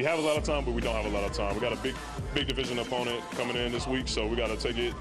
we have a lot of time, but we don't have a lot of time. We got a big division opponent coming in this week, so we got to take it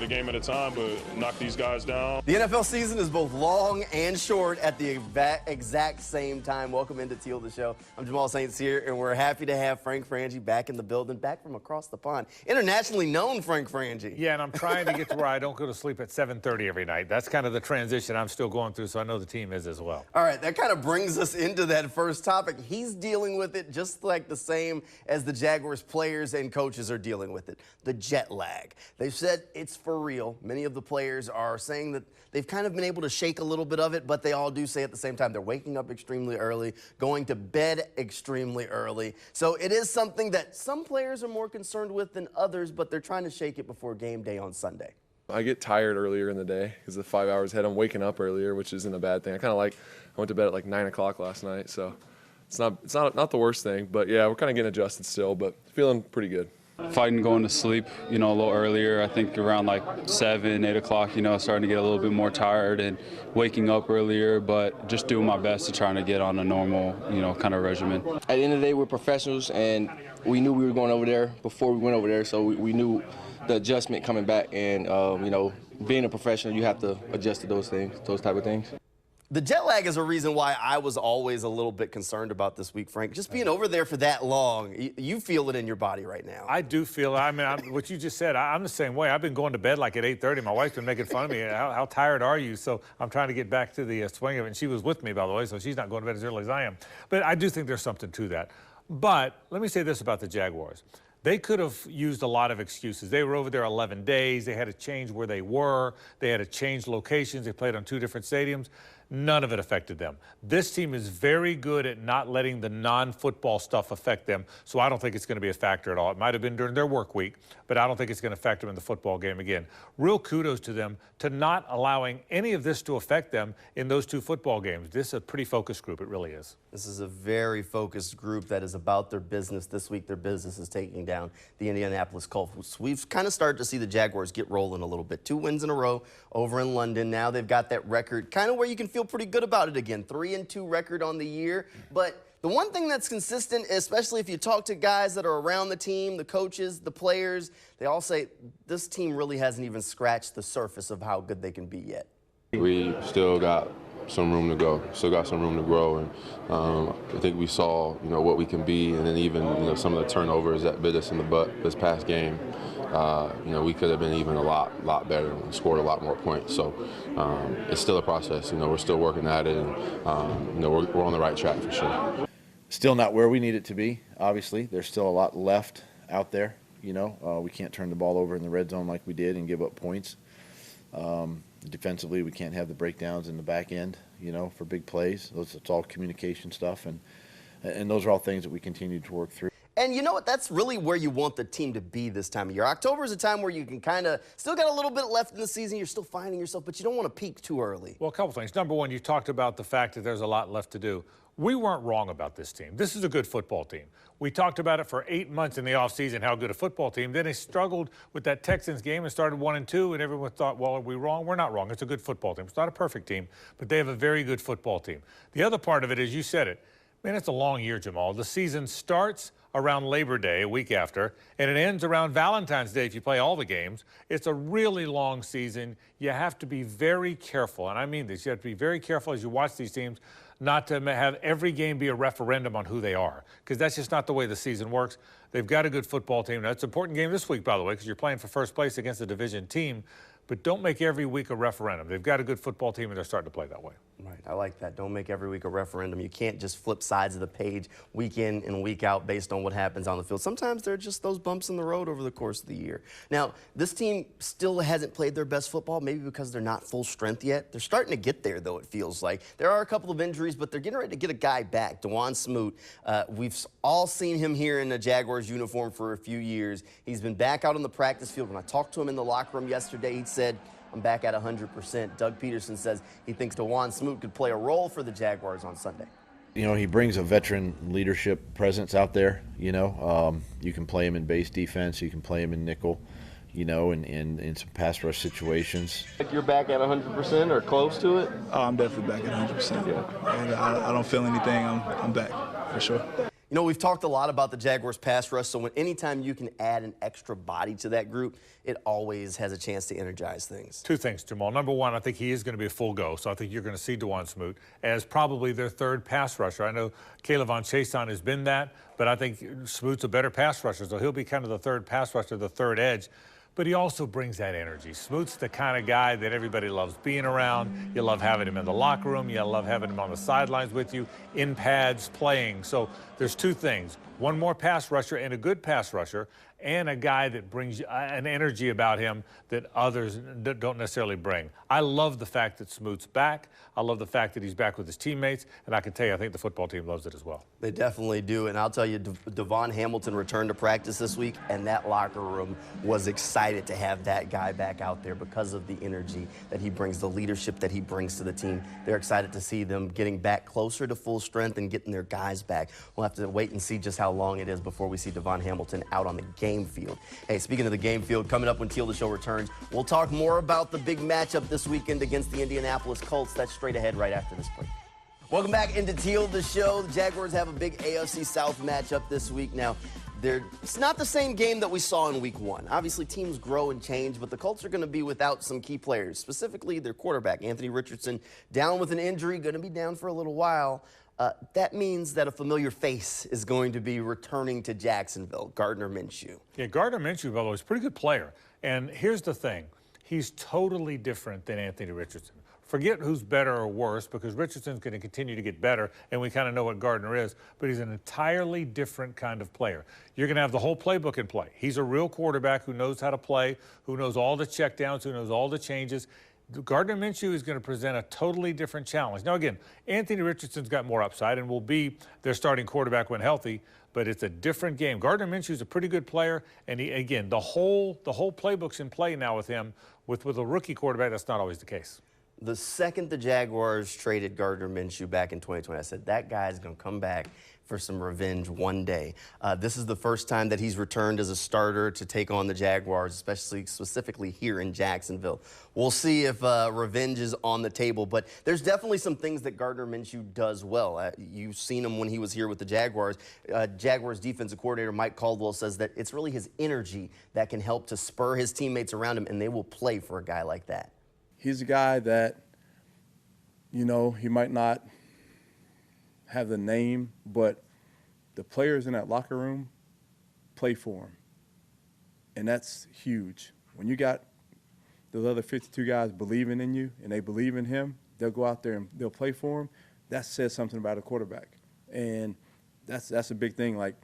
a game at a time, but knock these guys down. The NFL season is both long and short at the exact same time. Welcome into Teal, the show. I'm Jamal St. Cyr, and we're happy to have Frank Frangie back in the building, back from across the pond. Internationally known Frank Frangie. Yeah, and I'm trying to get to where I don't go to sleep at 7:30 every night. That's kind of the transition I'm still going through, so I know the team is as well. All right, that kind of brings us into that first topic. He's dealing with it just like the same as the Jaguars players and coaches are dealing with it, the jet lag. They've said it's for real. Many of the players are saying that they've kind of been able to shake a little bit of it, but they all do say at the same time they're waking up extremely early, going to bed extremely early. So it is something that some players are more concerned with than others, but they're trying to shake it before game day on Sunday. I get tired earlier in the day because the 5 hours ahead. I'm waking up earlier, which isn't a bad thing. I went to bed at like 9 o'clock last night, so it's not the worst thing. But yeah, we're kind of getting adjusted still, but feeling pretty good. Fighting going to sleep, a little earlier. I think around like 7, 8 o'clock, starting to get a little bit more tired and waking up earlier, but just doing my best to try to get on a normal, kind of regimen. At the end of the day, we're professionals, and we knew we were going over there before we went over there, so we knew the adjustment coming back, and, being a professional, you have to adjust to those things, those type of things. The jet lag is a reason why I was always a little bit concerned about this week, Frank. Just being over there for that long, you feel it in your body right now. I do feel it. I mean, what you just said, I'm the same way. I've been going to bed like at 8:30. My wife's been making fun of me. How tired are you? So I'm trying to get back to the swing of it. And she was with me, by the way, so she's not going to bed as early as I am. But I do think there's something to that. But let me say this about the Jaguars. They could have used a lot of excuses. They were over there 11 days. They had to change where they were. They had to change locations. They played on 2 different stadiums. None of it affected them. This team is very good at not letting the non-football stuff affect them, so I don't think it's going to be a factor at all. It might have been during their work week, but I don't think it's going to affect them in the football game again. Real kudos to them to not allowing any of this to affect them in those 2 football games. This is a pretty focused group. It really is. This is a very focused group that is about their business. This week, their business is taking down the Indianapolis Colts. We've kind of started to see the Jaguars get rolling a little bit. 2 wins in a row over in London. Now they've got that record kind of where you can feel pretty good about it again. 3-2 record on the year. But the one thing that's consistent, especially if you talk to guys that are around the team, the coaches, the players, they all say this team really hasn't even scratched the surface of how good they can be yet. We still got some room to go, still got some room to grow, and I think we saw, what we can be, and then even, some of the turnovers that bit us in the butt this past game. We could have been even a lot better and scored a lot more points. So it's still a process. We're still working at it, and we're on the right track for sure. Still not where we need it to be. Obviously, there's still a lot left out there. We can't turn the ball over in the red zone like we did and give up points. Defensively, we can't have the breakdowns in the back end, for big plays. It's all communication stuff, and those are all things that we continue to work through. And you know what? That's really where you want the team to be this time of year. October is a time where you can kind of still got a little bit left in the season. You're still finding yourself, but you don't want to peak too early. Well, a couple things. Number one, you talked about the fact that there's a lot left to do. We weren't wrong about this team. This is a good football team. We talked about it for 8 months in the offseason, how good a football team. Then they struggled with that Texans game and started 1-2, and everyone thought, well, are we wrong? We're not wrong. It's a good football team. It's not a perfect team, but they have a very good football team. The other part of it is, you said it, man, it's a long year, Jamal. The season starts around Labor Day, a week after, and it ends around Valentine's Day if you play all the games. It's a really long season. You have to be very careful, and I mean this. You have to be very careful as you watch these teams not to have every game be a referendum on who they are, because that's just not the way the season works. They've got a good football team. Now, it's an important game this week, by the way, because you're playing for first place against a division team, but don't make every week a referendum. They've got a good football team, and they're starting to play that way. Right, I like that. Don't make every week a referendum. You can't just flip sides of the page week in and week out based on what happens on the field. Sometimes there are just those bumps in the road over the course of the year. Now, this team still hasn't played their best football, maybe because they're not full strength yet. They're starting to get there, though, it feels like. There are a couple of injuries, but they're getting ready to get a guy back, Dawon Smoot. We've all seen him here in the Jaguars uniform for a few years. He's been back out on the practice field. When I talked to him in the locker room yesterday, he said, I'm back at 100%. Doug Peterson says he thinks Dawon Smoot could play a role for the Jaguars on Sunday. He brings a veteran leadership presence out there. You can play him in base defense. You can play him in nickel, and in some pass rush situations. Like you're back at 100% or close to it? Oh, I'm definitely back at 100%. Yeah. And I don't feel anything. I'm back for sure. You know, we've talked a lot about the Jaguars pass rush, so anytime you can add an extra body to that group, it always has a chance to energize things. Two things, Jamal. Number one, I think he is going to be a full go, so I think you're going to see Dewan Smoot as probably their third pass rusher. I know Caleb Von Chason has been that, but I think Smoot's a better pass rusher, so he'll be kind of the third pass rusher, the third edge. But he also brings that energy. Smoot's the kind of guy that everybody loves being around. You love having him in the locker room. You love having him on the sidelines with you, in pads, playing. So there's two things. One more pass rusher and a good pass rusher, and a guy that brings an energy about him that others don't necessarily bring. I love the fact that Smoot's back. I love the fact that he's back with his teammates, and I can tell you, I think the football team loves it as well. They definitely do, and I'll tell you, Devon Hamilton returned to practice this week, and that locker room was excited to have that guy back out there because of the energy that he brings, the leadership that he brings to the team. They're excited to see them getting back closer to full strength and getting their guys back. We'll have to wait and see just how long it is before we see Devon Hamilton out on the game field. Hey, speaking of the game field, coming up when Teal the Show returns, we'll talk more about the big matchup this weekend against the Indianapolis Colts. That's straight ahead right after this break. Welcome back into Teal the Show. The Jaguars have a big AFC South matchup this week. Now, it's not the same game that we saw in week one. Obviously, teams grow and change, but the Colts are going to be without some key players, specifically their quarterback, Anthony Richardson, down with an injury, going to be down for a little while. That means that a familiar face is going to be returning to Jacksonville, Gardner Minshew. Yeah, Gardner Minshew, by the way, is a pretty good player. And here's the thing. He's totally different than Anthony Richardson. Forget who's better or worse, because Richardson's going to continue to get better, and we kind of know what Gardner is, but he's an entirely different kind of player. You're going to have the whole playbook in play. He's a real quarterback who knows how to play, who knows all the checkdowns, who knows all the changes. Gardner Minshew is going to present a totally different challenge. Now, again, Anthony Richardson's got more upside and will be their starting quarterback when healthy, but it's a different game. Gardner Minshew's a pretty good player, and again, the whole playbook's in play now with him. With a rookie quarterback, that's not always the case. The second the Jaguars traded Gardner Minshew back in 2020, I said, that guy's going to come back for some revenge one day. This is the first time that he's returned as a starter to take on the Jaguars, specifically here in Jacksonville. We'll see if revenge is on the table, but there's definitely some things that Gardner Minshew does well. You've seen him when he was here with the Jaguars. Jaguars defensive coordinator Mike Caldwell says that it's really his energy that can help to spur his teammates around him, and they will play for a guy like that. He's a guy that, you know, he might not have the name, but the players in that locker room play for him. And that's huge. When you got those other 52 guys believing in you and they believe in him, they'll go out there and they'll play for him. That says something about a quarterback. And that's a big thing. Like,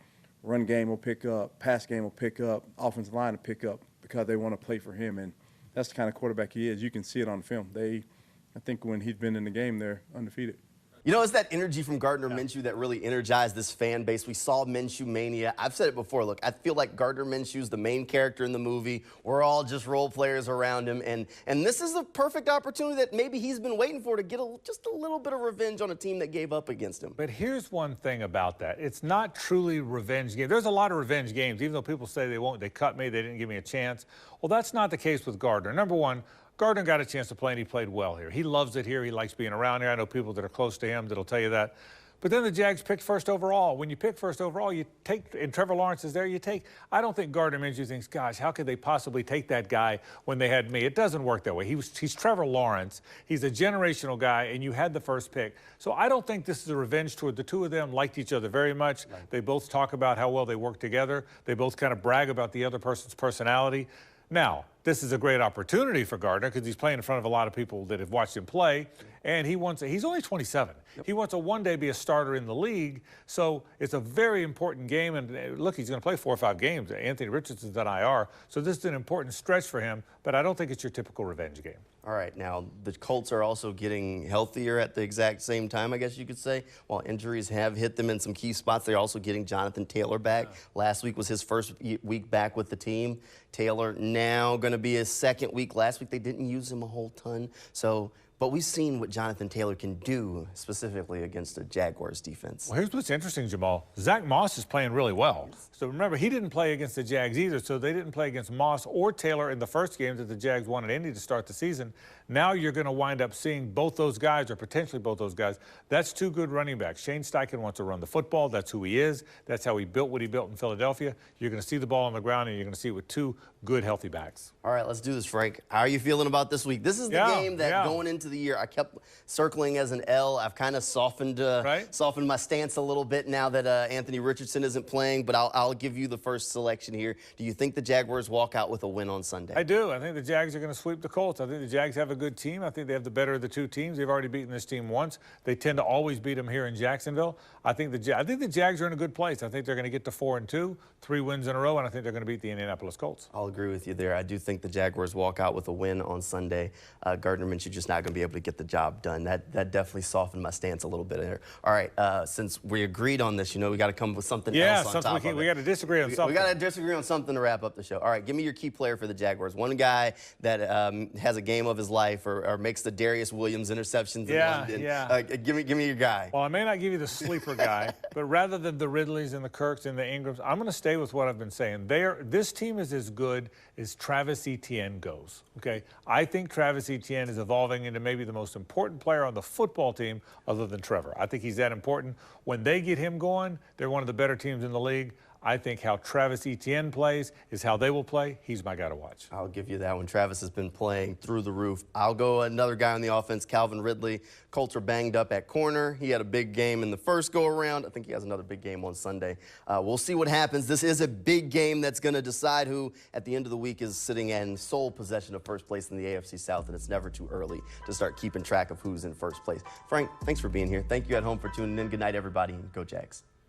run game will pick up, pass game will pick up, offensive line will pick up because they want to play for him. And that's the kind of quarterback he is. You can see it on film. I think when he's been in the game, they're undefeated. You know, it's that energy from Gardner Minshew that really energized this fan base. We saw Minshew mania. I've said it before. Look, I feel like Gardner Minshew's the main character in the movie. We're all just role players around him. And this is the perfect opportunity that maybe he's been waiting for to get just a little bit of revenge on a team that gave up against him. But here's one thing about that. It's not truly revenge game. There's a lot of revenge games, even though people say they cut me, they didn't give me a chance. Well, that's not the case with Gardner. Number one, Gardner got a chance to play, and he played well here. He loves it here. He likes being around here. I know people that are close to him that'll tell you that. But then the Jags picked first overall. When you pick first overall, you take, and Trevor Lawrence is there, you take. I don't think Gardner Minshew thinks, gosh, how could they possibly take that guy when they had me? It doesn't work that way. He's Trevor Lawrence. He's a generational guy, and you had the first pick. So I don't think this is a revenge tour. The two of them liked each other very much. Right. They both talk about how well they work together. They both kind of brag about the other person's personality. Now, this is a great opportunity for Gardner because he's playing in front of a lot of people that have watched him play, and he's only 27. Yep. He wants to one day be a starter in the league, so it's a very important game, and look, he's going to play 4 or 5 games. Anthony Richardson's on IR, so this is an important stretch for him, but I don't think it's your typical revenge game. All right, now the Colts are also getting healthier at the exact same time, I guess you could say. While injuries have hit them in some key spots, they're also getting Jonathan Taylor back. Yeah. Last week was his first week back with the team. Taylor now going to be his second week. Last week they didn't use him a whole ton, so but we've seen what Jonathan Taylor can do specifically against a Jaguars defense. Well, here's what's interesting, Jamal. Zach Moss is playing really well. So remember, he didn't play against the Jags either, so they didn't play against Moss or Taylor in the first game that the Jags won at Indy to start the season. Now you're going to wind up seeing both those guys, or potentially both those guys. That's two good running backs. Shane Steichen wants to run the football. That's who he is. That's how he built what he built in Philadelphia. You're going to see the ball on the ground, and you're going to see it with two good, healthy backs. All right, let's do this, Frank. How are you feeling about this week? This is the game that going into the year I kept circling as an L. I've kind of softened my stance a little bit now that Anthony Richardson isn't playing, but I'll give you the first selection here. Do you think the Jaguars walk out with a win on Sunday? I do. I think the Jags are going to sweep the Colts. I think the Jags have a good team. I think they have the better of the two teams. They've already beaten this team once. They tend to always beat them here in Jacksonville. I think the Jags are in a good place. I think they're going to get to 4-2, 3 wins in a row, and I think they're going to beat the Indianapolis Colts. I'll agree with you there. I do think the Jaguars walk out with a win on Sunday. Gardner Minshew just not going to be able to get the job done. That definitely softened my stance a little bit there. All right, since we agreed on this, we got to come up with something else on top of it. We got to disagree on something. We got to disagree on something to wrap up the show. All right, give me your key player for the Jaguars. One guy that has a game of his life or makes the Darius Williams interceptions in London. Give me your guy. Well, I may not give you the sleeper guy, but rather than the Ridleys and the Kirks and the Ingrams, I'm going to stay with what I've been saying. This team is as good as Travis Etienne goes. Okay, I think Travis Etienne is evolving into maybe the most important player on the football team other than Trevor. I think he's that important. When they get him going, they're one of the better teams in the league. I think how Travis Etienne plays is how they will play. He's my guy to watch. I'll give you that one. Travis has been playing through the roof. I'll go another guy on the offense, Calvin Ridley. Colts are banged up at corner. He had a big game in the first go-around. I think he has another big game on Sunday. We'll see what happens. This is a big game that's going to decide who, at the end of the week, is sitting in sole possession of first place in the AFC South, and it's never too early to start keeping track of who's in first place. Frank, thanks for being here. Thank you at home for tuning in. Good night, everybody, and go Jags.